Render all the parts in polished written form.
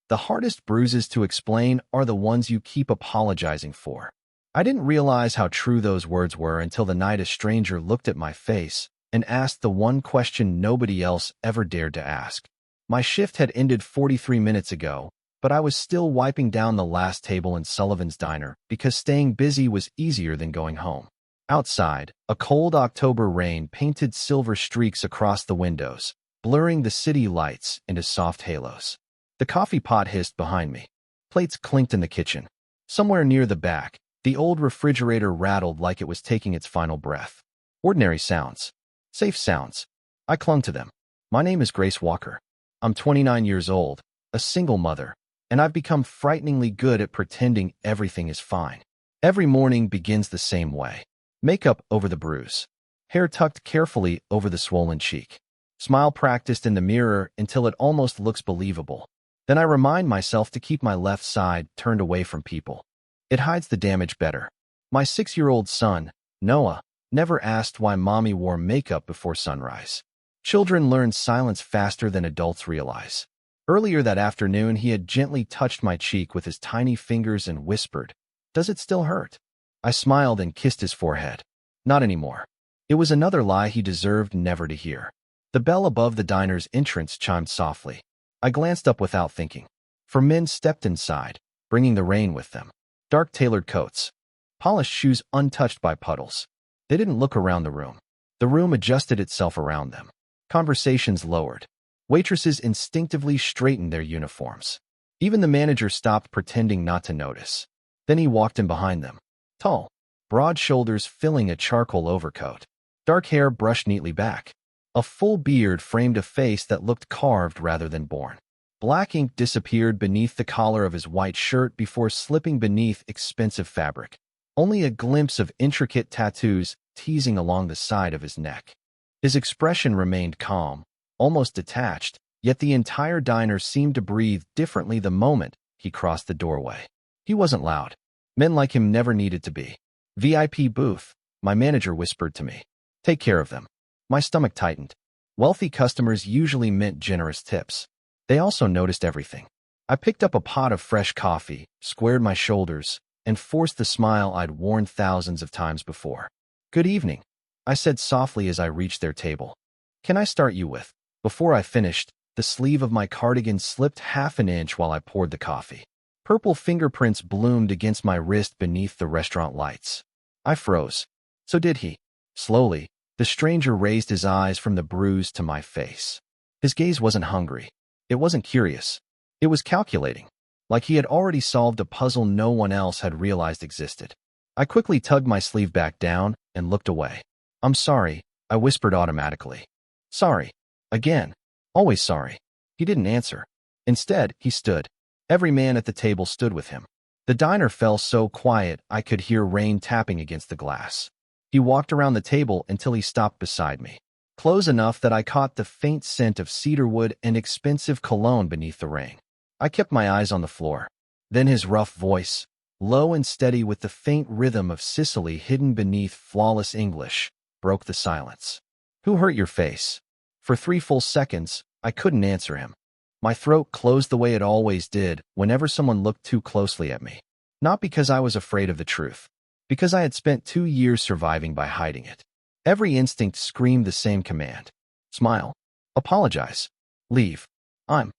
The hardest bruises to explain are the ones you keep apologizing for. I didn't realize how true those words were until the night a stranger looked at my face and asked the one question nobody else ever dared to ask. My shift had ended 43 minutes ago, but I was still wiping down the last table in Sullivan's diner because staying busy was easier than going home. Outside, a cold October rain painted silver streaks across the windows, blurring the city lights into soft halos. The coffee pot hissed behind me. Plates clinked in the kitchen. Somewhere near the back, the old refrigerator rattled like it was taking its final breath. Ordinary sounds. Safe sounds. I clung to them. My name is Grace Walker. I'm 29 years old, a single mother, and I've become frighteningly good at pretending everything is fine. Every morning begins the same way. Makeup over the bruise. Hair tucked carefully over the swollen cheek. Smile practiced in the mirror until it almost looks believable. Then I remind myself to keep my left side turned away from people. It hides the damage better. My 6-year-old son, Noah, never asked why mommy wore makeup before sunrise. Children learn silence faster than adults realize. Earlier that afternoon, he had gently touched my cheek with his tiny fingers and whispered, "Does it still hurt?" I smiled and kissed his forehead. Not anymore. It was another lie he deserved never to hear. The bell above the diner's entrance chimed softly. I glanced up without thinking. 4 men stepped inside, bringing the rain with them. Dark tailored coats. Polished shoes untouched by puddles. They didn't look around the room. The room adjusted itself around them. Conversations lowered. Waitresses instinctively straightened their uniforms. Even the manager stopped pretending not to notice. Then he walked in behind them. Tall, broad shoulders filling a charcoal overcoat. Dark hair brushed neatly back. A full beard framed a face that looked carved rather than born. Black ink disappeared beneath the collar of his white shirt before slipping beneath expensive fabric. Only a glimpse of intricate tattoos teasing along the side of his neck. His expression remained calm, almost detached, yet the entire diner seemed to breathe differently the moment he crossed the doorway. He wasn't loud. Men like him never needed to be. VIP booth, my manager whispered to me. Take care of them. My stomach tightened. Wealthy customers usually meant generous tips. They also noticed everything. I picked up a pot of fresh coffee, squared my shoulders, and forced the smile I'd worn thousands of times before. Good evening, I said softly as I reached their table. Can I start you with? Before I finished, the sleeve of my cardigan slipped half an inch while I poured the coffee. Purple fingerprints bloomed against my wrist beneath the restaurant lights. I froze. So did he. Slowly, the stranger raised his eyes from the bruise to my face. His gaze wasn't hungry. It wasn't curious. It was calculating, like he had already solved a puzzle no one else had realized existed. I quickly tugged my sleeve back down and looked away. I'm sorry, I whispered automatically. Sorry. Again. Always sorry. He didn't answer. Instead, he stood. Every man at the table stood with him. The diner fell so quiet I could hear rain tapping against the glass. He walked around the table until he stopped beside me, close enough that I caught the faint scent of cedarwood and expensive cologne beneath the rain. I kept my eyes on the floor. Then his rough voice, low and steady with the faint rhythm of Sicily hidden beneath flawless English, broke the silence. Who hurt your face? For 3 full seconds, I couldn't answer him. My throat closed the way it always did whenever someone looked too closely at me. Not because I was afraid of the truth, because I had spent 2 years surviving by hiding it. Every instinct screamed the same command. Smile. Apologize. Leave. I'm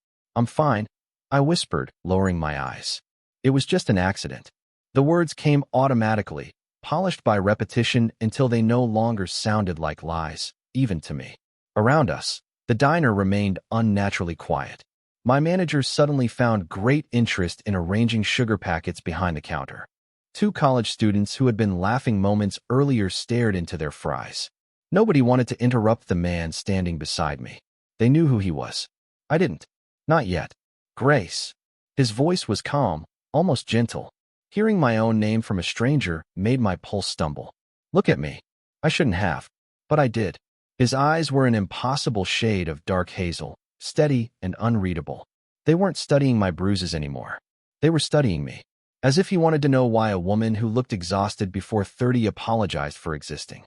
fine, I whispered, lowering my eyes. It was just an accident. The words came automatically, polished by repetition until they no longer sounded like lies, even to me. Around us, the diner remained unnaturally quiet. My manager suddenly found great interest in arranging sugar packets behind the counter. 2 college students who had been laughing moments earlier stared into their fries. Nobody wanted to interrupt the man standing beside me. They knew who he was. I didn't. Not yet. Grace. His voice was calm, almost gentle. Hearing my own name from a stranger made my pulse stumble. Look at me. I shouldn't have, but I did. His eyes were an impossible shade of dark hazel, steady and unreadable. They weren't studying my bruises anymore. They were studying me. As if he wanted to know why a woman who looked exhausted before 30 apologized for existing.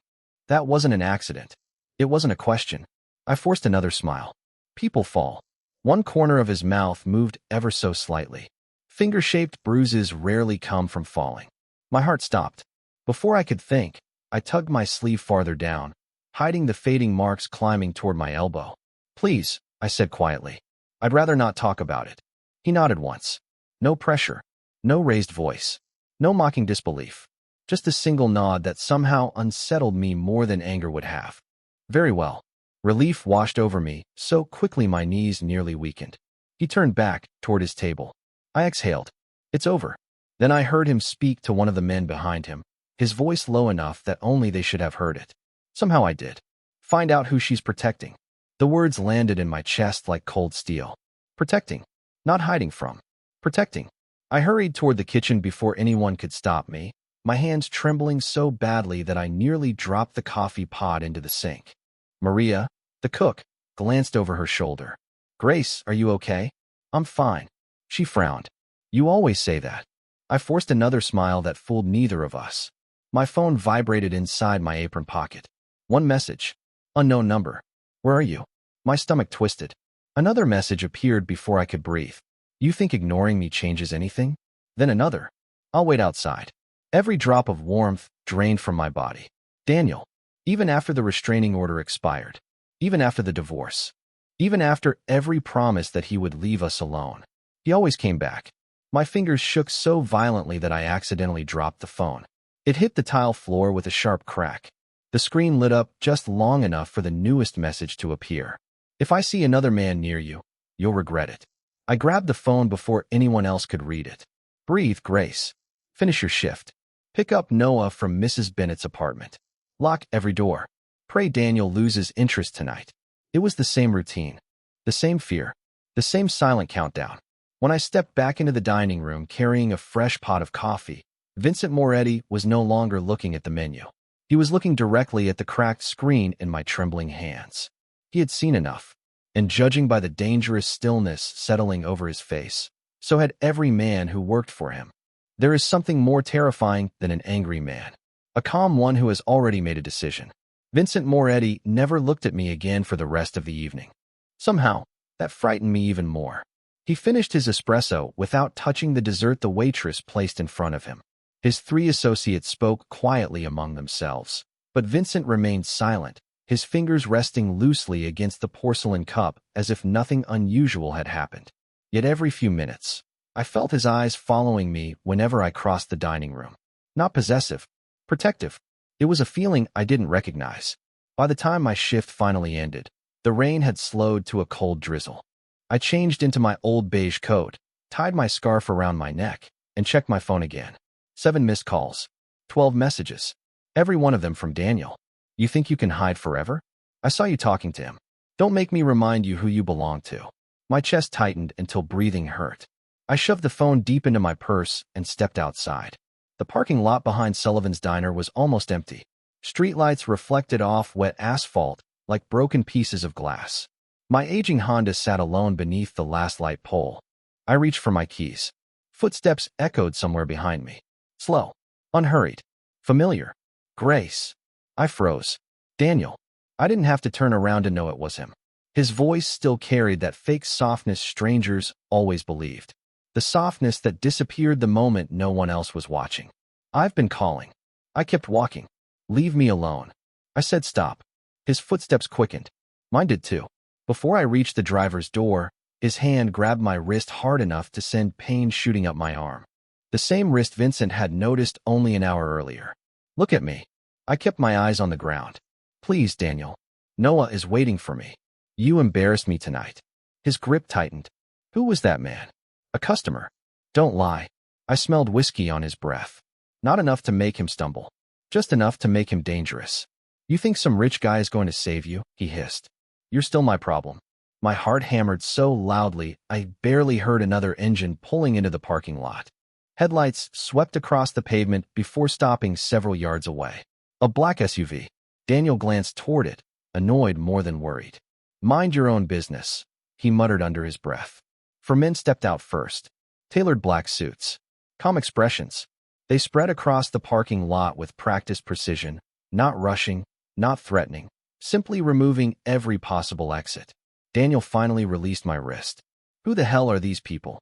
That wasn't an accident. It wasn't a question. I forced another smile. People fall. One corner of his mouth moved ever so slightly. Finger-shaped bruises rarely come from falling. My heart stopped. Before I could think, I tugged my sleeve farther down, hiding the fading marks climbing toward my elbow. "Please," I said quietly. "I'd rather not talk about it." He nodded once. No pressure, no raised voice, no mocking disbelief. Just a single nod that somehow unsettled me more than anger would have. "Very well." Relief washed over me, so quickly my knees nearly weakened. He turned back toward his table. I exhaled. "It's over." Then I heard him speak to one of the men behind him, his voice low enough that only they should have heard it. Somehow I did. "Find out who she's protecting." The words landed in my chest like cold steel. Protecting. Not hiding from. Protecting. I hurried toward the kitchen before anyone could stop me, my hands trembling so badly that I nearly dropped the coffee pot into the sink. Maria, the cook, glanced over her shoulder. "Grace, are you okay?" "I'm fine." She frowned. "You always say that." I forced another smile that fooled neither of us. My phone vibrated inside my apron pocket. One message. Unknown number. "Where are you?" My stomach twisted. Another message appeared before I could breathe. "You think ignoring me changes anything?" Then another. "I'll wait outside." Every drop of warmth drained from my body. Daniel. Even after the restraining order expired. Even after the divorce. Even after every promise that he would leave us alone. He always came back. My fingers shook so violently that I accidentally dropped the phone. It hit the tile floor with a sharp crack. The screen lit up just long enough for the newest message to appear. "If I see another man near you, you'll regret it." I grabbed the phone before anyone else could read it. "Breathe, Grace. Finish your shift. Pick up Noah from Mrs. Bennett's apartment. Lock every door. Pray Daniel loses interest tonight." It was the same routine. The same fear. The same silent countdown. When I stepped back into the dining room carrying a fresh pot of coffee, Vincent Moretti was no longer looking at the menu. He was looking directly at the cracked screen in my trembling hands. He had seen enough, and judging by the dangerous stillness settling over his face, so had every man who worked for him. There is something more terrifying than an angry man, a calm one who has already made a decision. Vincent Moretti never looked at me again for the rest of the evening. Somehow, that frightened me even more. He finished his espresso without touching the dessert the waitress placed in front of him. His three associates spoke quietly among themselves, but Vincent remained silent, his fingers resting loosely against the porcelain cup as if nothing unusual had happened. Yet every few minutes, I felt his eyes following me whenever I crossed the dining room. Not possessive, protective. It was a feeling I didn't recognize. By the time my shift finally ended, the rain had slowed to a cold drizzle. I changed into my old beige coat, tied my scarf around my neck, and checked my phone again. 7 missed calls. 12 messages. Every one of them from Daniel. "You think you can hide forever? I saw you talking to him. Don't make me remind you who you belong to." My chest tightened until breathing hurt. I shoved the phone deep into my purse and stepped outside. The parking lot behind Sullivan's Diner was almost empty. Streetlights reflected off wet asphalt like broken pieces of glass. My aging Honda sat alone beneath the last light pole. I reached for my keys. Footsteps echoed somewhere behind me. Slow. Unhurried. Familiar. Grace. I froze. Daniel. I didn't have to turn around to know it was him. His voice still carried that fake softness strangers always believed. The softness that disappeared the moment no one else was watching. "I've been calling." I kept walking. "Leave me alone." I said stop. His footsteps quickened. Mine did too. Before I reached the driver's door, his hand grabbed my wrist hard enough to send pain shooting up my arm. The same wrist Vincent had noticed only an hour earlier. "Look at me." I kept my eyes on the ground. "Please, Daniel. Noah is waiting for me. You embarrassed me tonight." His grip tightened. Who was that man? A customer. Don't lie. I smelled whiskey on his breath. Not enough to make him stumble. Just enough to make him dangerous. "You think some rich guy is going to save you?" he hissed. "You're still my problem." My heart hammered so loudly I barely heard another engine pulling into the parking lot. Headlights swept across the pavement before stopping several yards away. A black SUV. Daniel glanced toward it, annoyed more than worried. "Mind your own business," he muttered under his breath. 4 men stepped out first. Tailored black suits. Calm expressions. They spread across the parking lot with practiced precision, not rushing, not threatening, simply removing every possible exit. Daniel finally released my wrist. Who the hell are these people?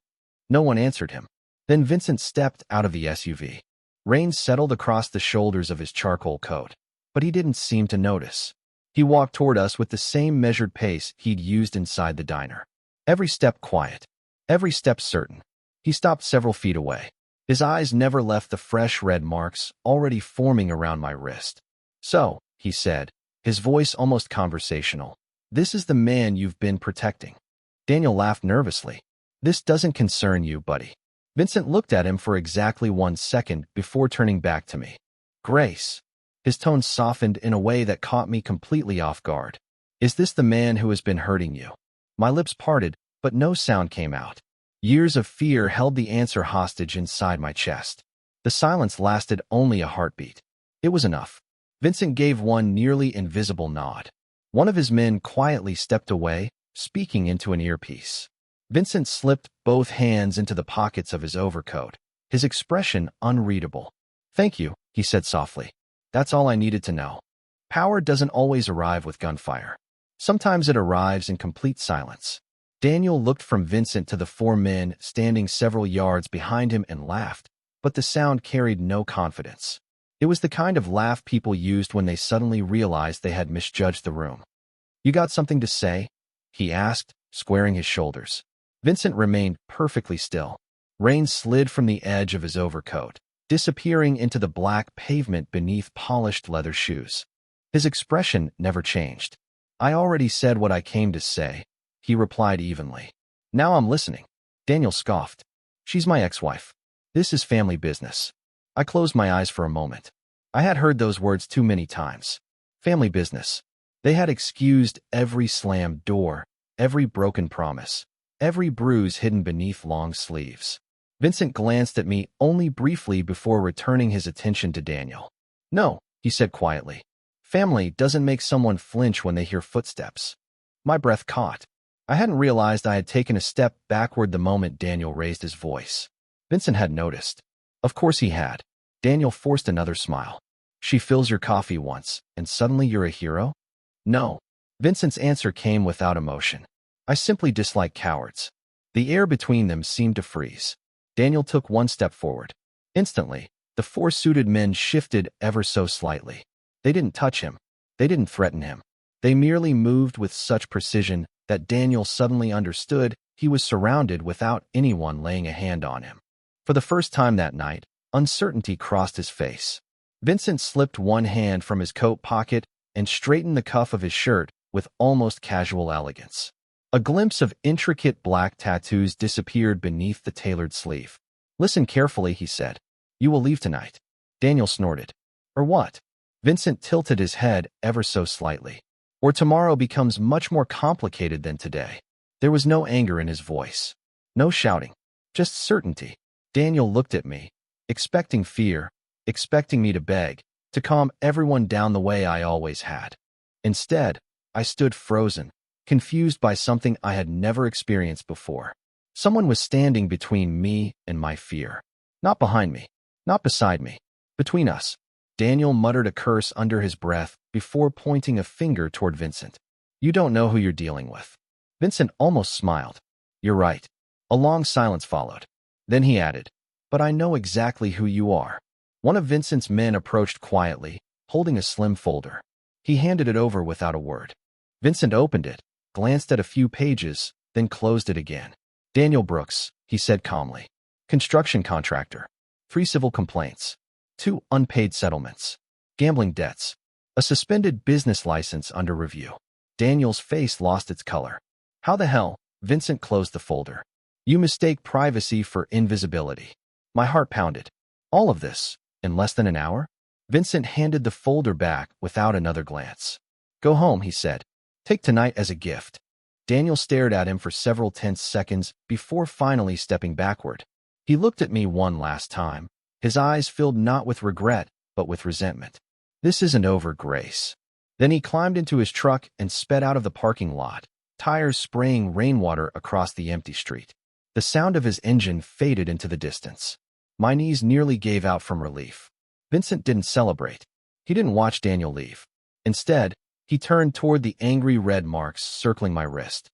No one answered him. Then Vincent stepped out of the SUV. Rain settled across the shoulders of his charcoal coat, but he didn't seem to notice. He walked toward us with the same measured pace he'd used inside the diner. Every step quiet, every step certain. He stopped several feet away. His eyes never left the fresh red marks already forming around my wrist. "So," he said, his voice almost conversational, "this is the man you've been protecting." Daniel laughed nervously. "This doesn't concern you, buddy." Vincent looked at him for exactly 1 second before turning back to me. "Grace." His tone softened in a way that caught me completely off guard. "Is this the man who has been hurting you?" My lips parted, but no sound came out. Years of fear held the answer hostage inside my chest. The silence lasted only a heartbeat. It was enough. Vincent gave one nearly invisible nod. One of his men quietly stepped away, speaking into an earpiece. Vincent slipped both hands into the pockets of his overcoat, his expression unreadable. "Thank you," he said softly. "That's all I needed to know." Power doesn't always arrive with gunfire. Sometimes it arrives in complete silence. Daniel looked from Vincent to the 4 men standing several yards behind him and laughed, but the sound carried no confidence. It was the kind of laugh people used when they suddenly realized they had misjudged the room. "You got something to say?" he asked, squaring his shoulders. Vincent remained perfectly still. Rain slid from the edge of his overcoat, disappearing into the black pavement beneath polished leather shoes. His expression never changed. "I already said what I came to say," he replied evenly. "Now I'm listening." Daniel scoffed. "She's my ex-wife. This is family business." I closed my eyes for a moment. I had heard those words too many times. Family business. They had excused every slammed door, every broken promise, every bruise hidden beneath long sleeves. Vincent glanced at me only briefly before returning his attention to Daniel. "No," he said quietly. "Family doesn't make someone flinch when they hear footsteps." My breath caught. I hadn't realized I had taken a step backward the moment Daniel raised his voice. Vincent had noticed. Of course he had. Daniel forced another smile. "She fills your coffee once, and suddenly you're a hero?" "No." Vincent's answer came without emotion. "I simply dislike cowards." The air between them seemed to freeze. Daniel took 1 step forward. Instantly, the 4 suited men shifted ever so slightly. They didn't touch him. They didn't threaten him. They merely moved with such precision that Daniel suddenly understood he was surrounded without anyone laying a hand on him. For the first time that night, uncertainty crossed his face. Vincent slipped one hand from his coat pocket and straightened the cuff of his shirt with almost casual elegance. A glimpse of intricate black tattoos disappeared beneath the tailored sleeve. "Listen carefully," he said. "You will leave tonight." Daniel snorted. "Or what?" Vincent tilted his head ever so slightly. "Or tomorrow becomes much more complicated than today." There was no anger in his voice. No shouting. Just certainty. Daniel looked at me, expecting fear, expecting me to beg, to calm everyone down the way I always had. Instead, I stood frozen, confused by something I had never experienced before. Someone was standing between me and my fear. Not behind me, not beside me, between us. Daniel muttered a curse under his breath before pointing a finger toward Vincent. "You don't know who you're dealing with." Vincent almost smiled. "You're right." A long silence followed. Then he added, "But I know exactly who you are." One of Vincent's men approached quietly, holding a slim folder. He handed it over without a word. Vincent opened it, glanced at a few pages, then closed it again. "Daniel Brooks," he said calmly. "Construction contractor. 3 civil complaints. 2 unpaid settlements. Gambling debts. A suspended business license under review." Daniel's face lost its color. "How the hell?" Vincent closed the folder. "You mistake privacy for invisibility." My heart pounded. All of this, in less than an hour? Vincent handed the folder back without another glance. "Go home," he said. "Take tonight as a gift." Daniel stared at him for several tense seconds before finally stepping backward. He looked at me one last time, his eyes filled not with regret, but with resentment. "This isn't over, Grace." Then he climbed into his truck and sped out of the parking lot, tires spraying rainwater across the empty street. The sound of his engine faded into the distance. My knees nearly gave out from relief. Vincent didn't celebrate. He didn't watch Daniel leave. Instead, he turned toward the angry red marks circling my wrist.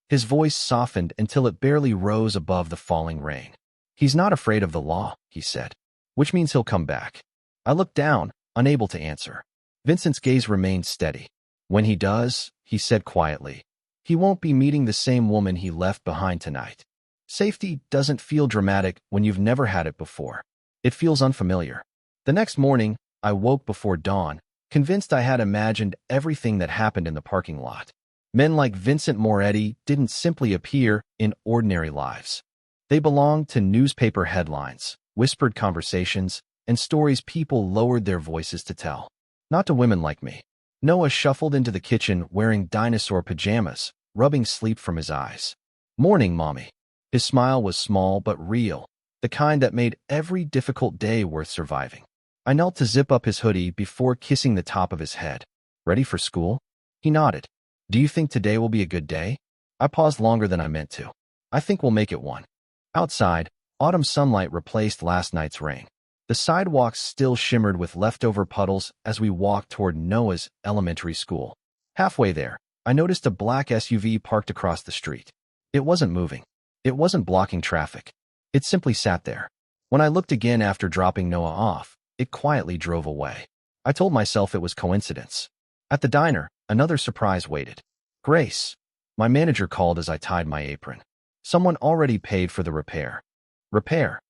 His voice softened until it barely rose above the falling rain. "He's not afraid of the law," he said, "which means he'll come back." I looked down, unable to answer. Vincent's gaze remained steady. "When he does," he said quietly, "he won't be meeting the same woman he left behind tonight." Safety doesn't feel dramatic when you've never had it before. It feels unfamiliar. The next morning, I woke before dawn, convinced I had imagined everything that happened in the parking lot. Men like Vincent Moretti didn't simply appear in ordinary lives. They belonged to newspaper headlines, whispered conversations, and stories people lowered their voices to tell. Not to women like me. Noah shuffled into the kitchen wearing dinosaur pajamas, rubbing sleep from his eyes. "Morning, Mommy." His smile was small but real, the kind that made every difficult day worth surviving. I knelt to zip up his hoodie before kissing the top of his head. "Ready for school?" He nodded. "Do you think today will be a good day?" I paused longer than I meant to. "I think we'll make it one." Outside, autumn sunlight replaced last night's rain. The sidewalks still shimmered with leftover puddles as we walked toward Noah's elementary school. Halfway there, I noticed a black SUV parked across the street. It wasn't moving. It wasn't blocking traffic. It simply sat there. When I looked again after dropping Noah off, it quietly drove away. I told myself it was coincidence. At the diner, another surprise waited. "Grace." My manager called as I tied my apron. "Someone already paid for the repair." "Repair?"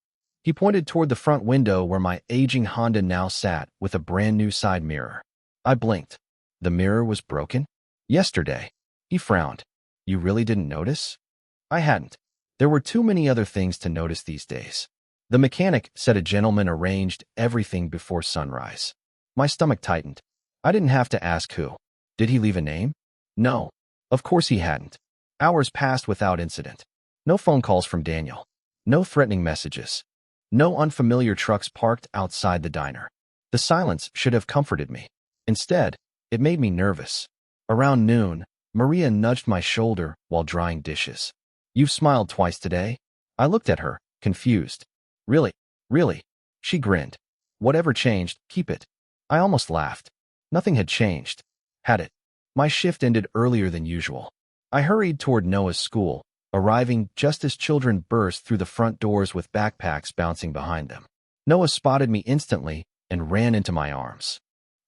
He pointed toward the front window where my aging Honda now sat with a brand new side mirror. I blinked. The mirror was broken? Yesterday. He frowned. "You really didn't notice?" I hadn't. There were too many other things to notice these days. The mechanic said a gentleman arranged everything before sunrise. My stomach tightened. I didn't have to ask who. Did he leave a name? No. Of course he hadn't. Hours passed without incident. No phone calls from Daniel. No threatening messages. No unfamiliar trucks parked outside the diner. The silence should have comforted me. Instead, it made me nervous. Around noon, Maria nudged my shoulder while drying dishes. "You've smiled twice today." I looked at her, confused. "Really? Really?" She grinned. "Whatever changed, keep it." I almost laughed. Nothing had changed. Had it? My shift ended earlier than usual. I hurried toward Noah's school, arriving just as children burst through the front doors with backpacks bouncing behind them. Noah spotted me instantly and ran into my arms.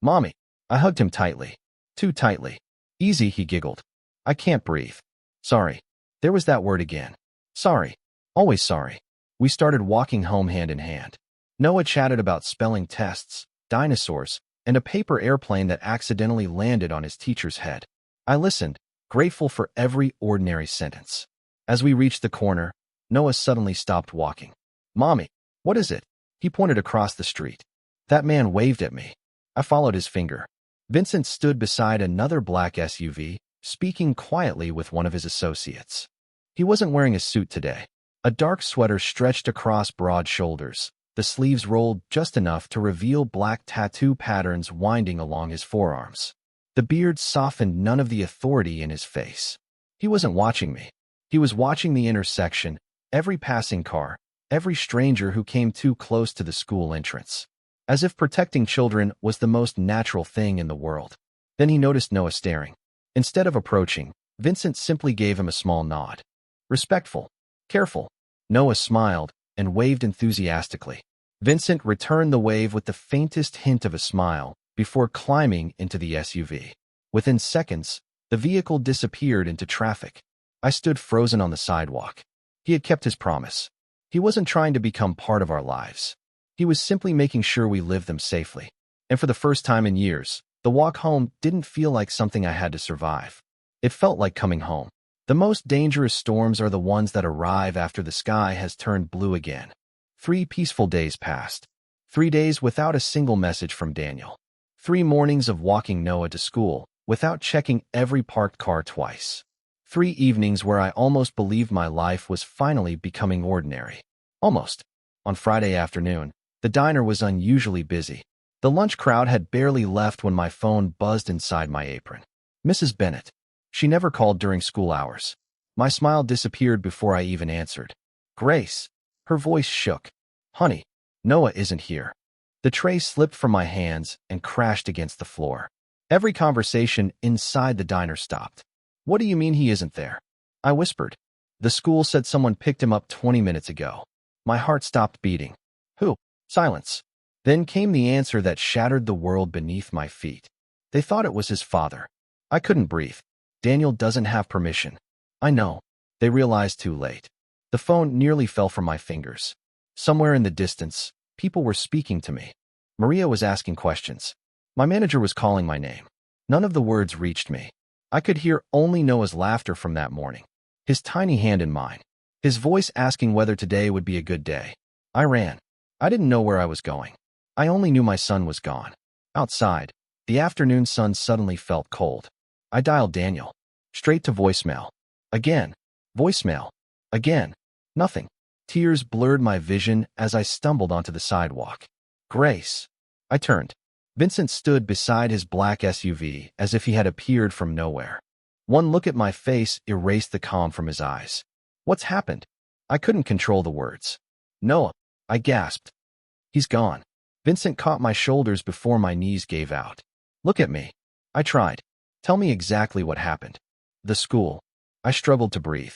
"Mommy." I hugged him tightly. Too tightly. "Easy," he giggled. "I can't breathe." "Sorry." There was that word again. Sorry. Always sorry. We started walking home hand in hand. Noah chatted about spelling tests, dinosaurs, and a paper airplane that accidentally landed on his teacher's head. I listened, grateful for every ordinary sentence. As we reached the corner, Noah suddenly stopped walking. "Mommy, what is it?" He pointed across the street. That man waved at me. I followed his finger. Vincent stood beside another black SUV, speaking quietly with one of his associates. He wasn't wearing a suit today. A dark sweater stretched across broad shoulders, the sleeves rolled just enough to reveal black tattoo patterns winding along his forearms. The beard softened none of the authority in his face. He wasn't watching me. He was watching the intersection, every passing car, every stranger who came too close to the school entrance. As if protecting children was the most natural thing in the world. Then he noticed Noah staring. Instead of approaching, Vincent simply gave him a small nod. Respectful. Careful. Noah smiled and waved enthusiastically. Vincent returned the wave with the faintest hint of a smile before climbing into the SUV. Within seconds, the vehicle disappeared into traffic. I stood frozen on the sidewalk. He had kept his promise. He wasn't trying to become part of our lives. He was simply making sure we lived them safely. And for the first time in years, the walk home didn't feel like something I had to survive. It felt like coming home. The most dangerous storms are the ones that arrive after the sky has turned blue again. 3 peaceful days passed. 3 days without a single message from Daniel. 3 mornings of walking Noah to school without checking every parked car twice. 3 evenings where I almost believed my life was finally becoming ordinary. Almost. On Friday afternoon, the diner was unusually busy. The lunch crowd had barely left when my phone buzzed inside my apron. Mrs. Bennett. She never called during school hours. My smile disappeared before I even answered. "Grace." Her voice shook. "Honey, Noah isn't here." The tray slipped from my hands and crashed against the floor. Every conversation inside the diner stopped. "What do you mean he isn't there?" I whispered. The school said someone picked him up 20 minutes ago. My heart stopped beating. Who? Silence. Then came the answer that shattered the world beneath my feet. They thought it was his father. I couldn't breathe. Daniel doesn't have permission. I know. They realized too late. The phone nearly fell from my fingers. Somewhere in the distance, people were speaking to me. Maria was asking questions. My manager was calling my name. None of the words reached me. I could hear only Noah's laughter from that morning. His tiny hand in mine. His voice asking whether today would be a good day. I ran. I didn't know where I was going. I only knew my son was gone. Outside, the afternoon sun suddenly felt cold. I dialed Daniel. Straight to voicemail. Again. Voicemail. Again. Nothing. Tears blurred my vision as I stumbled onto the sidewalk. Grace. I turned. Vincent stood beside his black SUV as if he had appeared from nowhere. One look at my face erased the calm from his eyes. What's happened? I couldn't control the words. Noah, I gasped. He's gone. Vincent caught my shoulders before my knees gave out. Look at me. I tried. Tell me exactly what happened. The school. I struggled to breathe.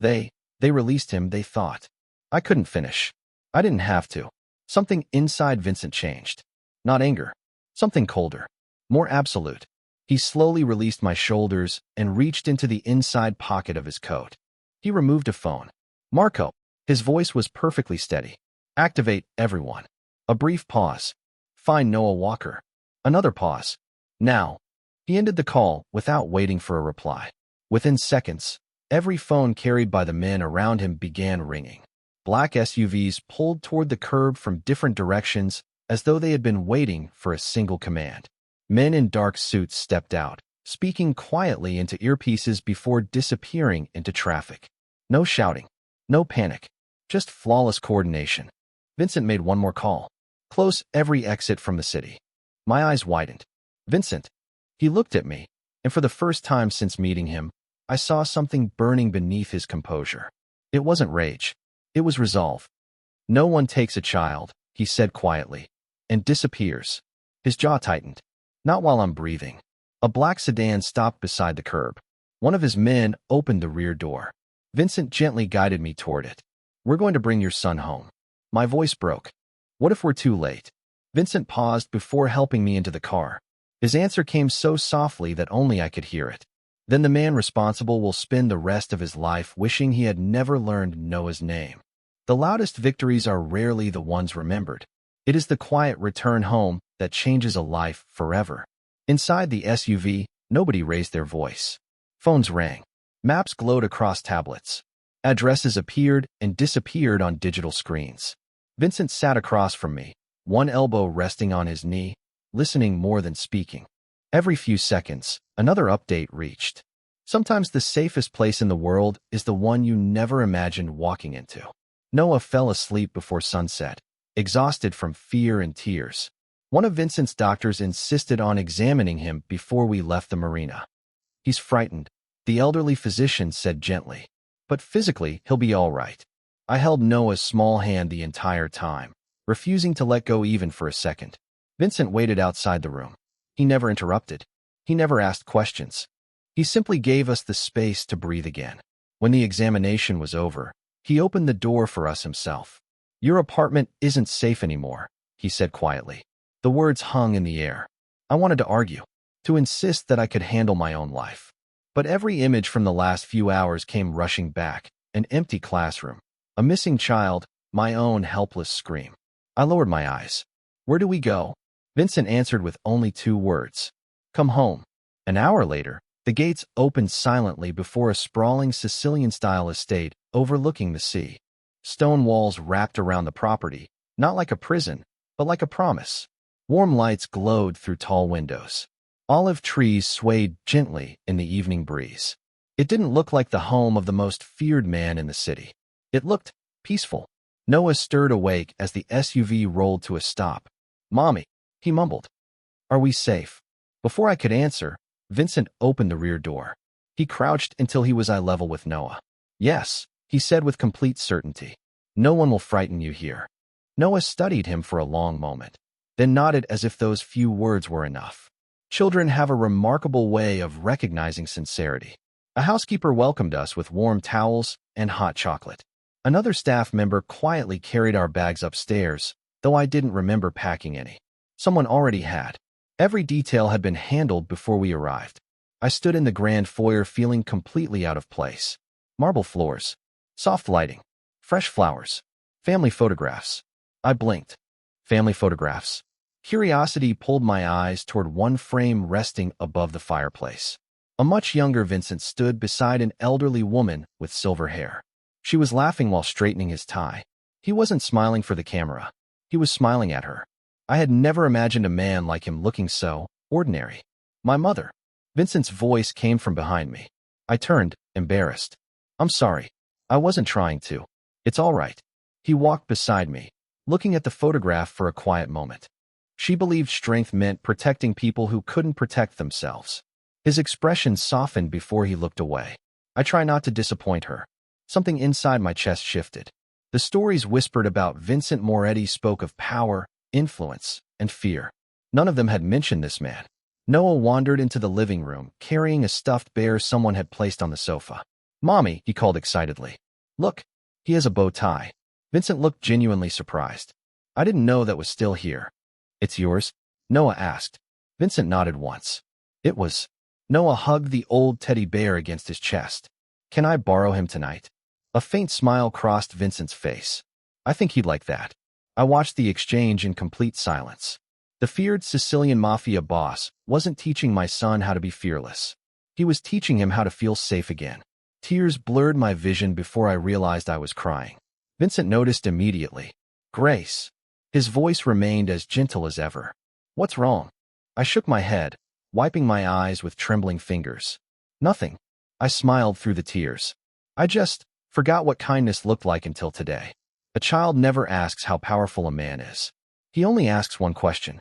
They released him, they thought. I couldn't finish. I didn't have to. Something inside Vincent changed. Not anger. Something colder. More absolute. He slowly released my shoulders and reached into the inside pocket of his coat. He removed a phone. Marco. His voice was perfectly steady. Activate everyone. A brief pause. Find Noah Walker. Another pause. Now. He ended the call without waiting for a reply. Within seconds, every phone carried by the men around him began ringing. Black SUVs pulled toward the curb from different directions as though they had been waiting for a single command. Men in dark suits stepped out, speaking quietly into earpieces before disappearing into traffic. No shouting. No panic. Just flawless coordination. Vincent made one more call. Close every exit from the city. My eyes widened. Vincent. He looked at me, and for the first time since meeting him, I saw something burning beneath his composure. It wasn't rage. It was resolve. No one takes a child, he said quietly, and disappears. His jaw tightened. Not while I'm breathing. A black sedan stopped beside the curb. One of his men opened the rear door. Vincent gently guided me toward it. We're going to bring your son home. My voice broke. What if we're too late? Vincent paused before helping me into the car. His answer came so softly that only I could hear it. Then the man responsible will spend the rest of his life wishing he had never learned Noah's name. The loudest victories are rarely the ones remembered. It is the quiet return home that changes a life forever. Inside the SUV, nobody raised their voice. Phones rang. Maps glowed across tablets. Addresses appeared and disappeared on digital screens. Vincent sat across from me, one elbow resting on his knee, listening more than speaking. Every few seconds, another update reached. Sometimes the safest place in the world is the one you never imagined walking into. Noah fell asleep before sunset, exhausted from fear and tears. One of Vincent's doctors insisted on examining him before we left the marina. He's frightened, the elderly physician said gently. But physically, he'll be all right. I held Noah's small hand the entire time, refusing to let go even for a second. Vincent waited outside the room. He never interrupted. He never asked questions. He simply gave us the space to breathe again. When the examination was over, he opened the door for us himself. Your apartment isn't safe anymore, he said quietly. The words hung in the air. I wanted to argue, to insist that I could handle my own life. But every image from the last few hours came rushing back. An empty classroom, a missing child, my own helpless scream. I lowered my eyes. Where do we go? Vincent answered with only 2 words. Come home. An hour later, the gates opened silently before a sprawling Sicilian-style estate overlooking the sea. Stone walls wrapped around the property, not like a prison, but like a promise. Warm lights glowed through tall windows. Olive trees swayed gently in the evening breeze. It didn't look like the home of the most feared man in the city. It looked peaceful. Noah stirred awake as the SUV rolled to a stop. Mommy, he mumbled. Are we safe? Before I could answer, Vincent opened the rear door. He crouched until he was eye level with Noah. Yes, he said with complete certainty. No one will frighten you here. Noah studied him for a long moment, then nodded as if those few words were enough. Children have a remarkable way of recognizing sincerity. A housekeeper welcomed us with warm towels and hot chocolate. Another staff member quietly carried our bags upstairs, though I didn't remember packing any. Someone already had. Every detail had been handled before we arrived. I stood in the grand foyer feeling completely out of place. Marble floors, soft lighting, fresh flowers, family photographs. I blinked. Family photographs. Curiosity pulled my eyes toward one frame resting above the fireplace. A much younger Vincent stood beside an elderly woman with silver hair. She was laughing while straightening his tie. He wasn't smiling for the camera. He was smiling at her. I had never imagined a man like him looking so ordinary. My mother. Vincent's voice came from behind me. I turned, embarrassed. I'm sorry. I wasn't trying to. It's all right. He walked beside me, looking at the photograph for a quiet moment. She believed strength meant protecting people who couldn't protect themselves. His expression softened before he looked away. I try not to disappoint her. Something inside my chest shifted. The stories whispered about Vincent Moretti spoke of power, influence, and fear. None of them had mentioned this man. Noah wandered into the living room, carrying a stuffed bear someone had placed on the sofa. "Mommy," he called excitedly. "Look, he has a bow tie." Vincent looked genuinely surprised. "I didn't know that was still here." "It's yours?" Noah asked. Vincent nodded once. It was. Noah hugged the old teddy bear against his chest. "Can I borrow him tonight?" A faint smile crossed Vincent's face. "I think he'd like that." I watched the exchange in complete silence. The feared Sicilian mafia boss wasn't teaching my son how to be fearless. He was teaching him how to feel safe again. Tears blurred my vision before I realized I was crying. Vincent noticed immediately. "Grace." His voice remained as gentle as ever. "What's wrong?" I shook my head, wiping my eyes with trembling fingers. "Nothing." I smiled through the tears. "I just forgot what kindness looked like until today." A child never asks how powerful a man is. He only asks one question.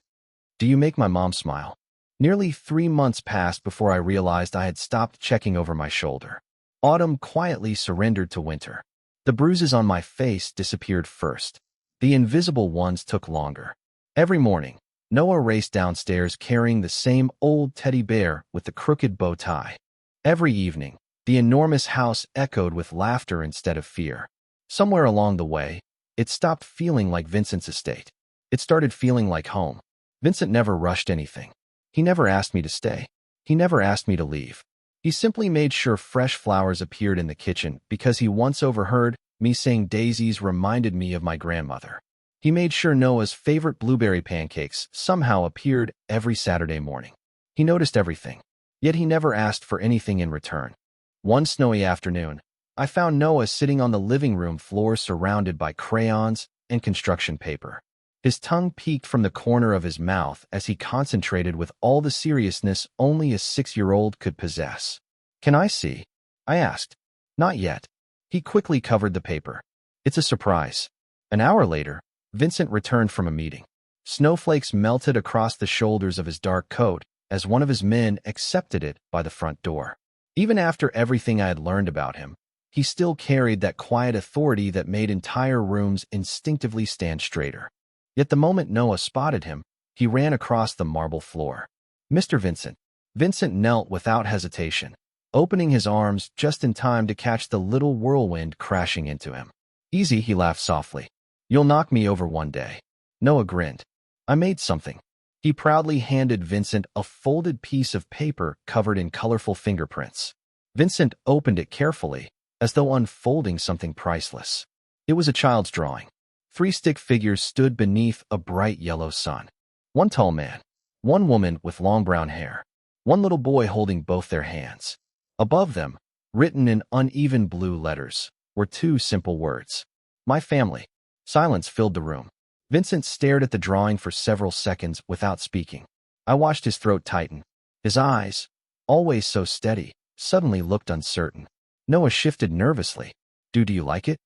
"Do you make my mom smile?" Nearly 3 months passed before I realized I had stopped checking over my shoulder. Autumn quietly surrendered to winter. The bruises on my face disappeared first. The invisible ones took longer. Every morning, Noah raced downstairs carrying the same old teddy bear with the crooked bow tie. Every evening, the enormous house echoed with laughter instead of fear. Somewhere along the way, it stopped feeling like Vincent's estate. It started feeling like home. Vincent never rushed anything. He never asked me to stay. He never asked me to leave. He simply made sure fresh flowers appeared in the kitchen because he once overheard me saying daisies reminded me of my grandmother. He made sure Noah's favorite blueberry pancakes somehow appeared every Saturday morning. He noticed everything, yet he never asked for anything in return. One snowy afternoon, I found Noah sitting on the living room floor surrounded by crayons and construction paper. His tongue peeked from the corner of his mouth as he concentrated with all the seriousness only a 6-year-old could possess. "Can I see?" I asked. "Not yet." He quickly covered the paper. "It's a surprise." An hour later, Vincent returned from a meeting. Snowflakes melted across the shoulders of his dark coat as one of his men accepted it by the front door. Even after everything I had learned about him, he still carried that quiet authority that made entire rooms instinctively stand straighter. Yet the moment Noah spotted him, he ran across the marble floor. "Mr. Vincent." Vincent knelt without hesitation, opening his arms just in time to catch the little whirlwind crashing into him. "Easy," he laughed softly. "You'll knock me over one day." Noah grinned. "I made something." He proudly handed Vincent a folded piece of paper covered in colorful fingerprints. Vincent opened it carefully, as though unfolding something priceless. It was a child's drawing. 3 stick figures stood beneath a bright yellow sun. One tall man, one woman with long brown hair, one little boy holding both their hands. Above them, written in uneven blue letters, were 2 simple words. "My family." Silence filled the room. Vincent stared at the drawing for several seconds without speaking. I watched his throat tighten. His eyes, always so steady, suddenly looked uncertain. Noah shifted nervously. Do you like it?"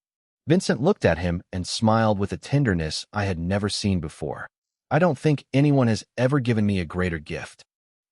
Vincent looked at him and smiled with a tenderness I had never seen before. "I don't think anyone has ever given me a greater gift."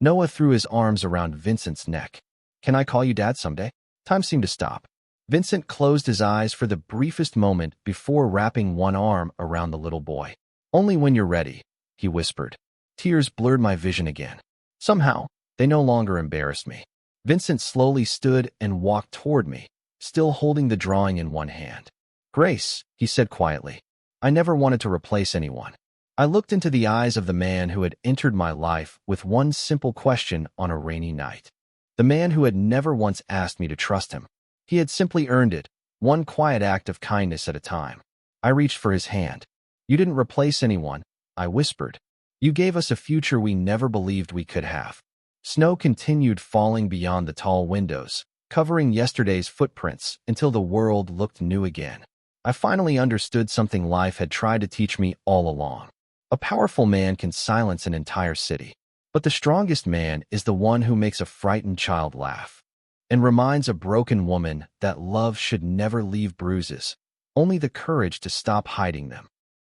Noah threw his arms around Vincent's neck. "Can I call you Dad someday?" Time seemed to stop. Vincent closed his eyes for the briefest moment before wrapping one arm around the little boy. "Only when you're ready," he whispered. Tears blurred my vision again. Somehow, they no longer embarrassed me. Vincent slowly stood and walked toward me, still holding the drawing in one hand. Grace, he said quietly, I never wanted to replace anyone. I looked into the eyes of the man who had entered my life with one simple question on a rainy night. The man who had never once asked me to trust him. He had simply earned it, one quiet act of kindness at a time. I reached for his hand. You didn't replace anyone, I whispered. You gave us a future we never believed we could have. Snow continued falling beyond the tall windows, covering yesterday's footprints until the world looked new again. I finally understood something life had tried to teach me all along. A powerful man can silence an entire city, but the strongest man is the one who makes a frightened child laugh and reminds a broken woman that love should never leave bruises, only the courage to stop hiding them.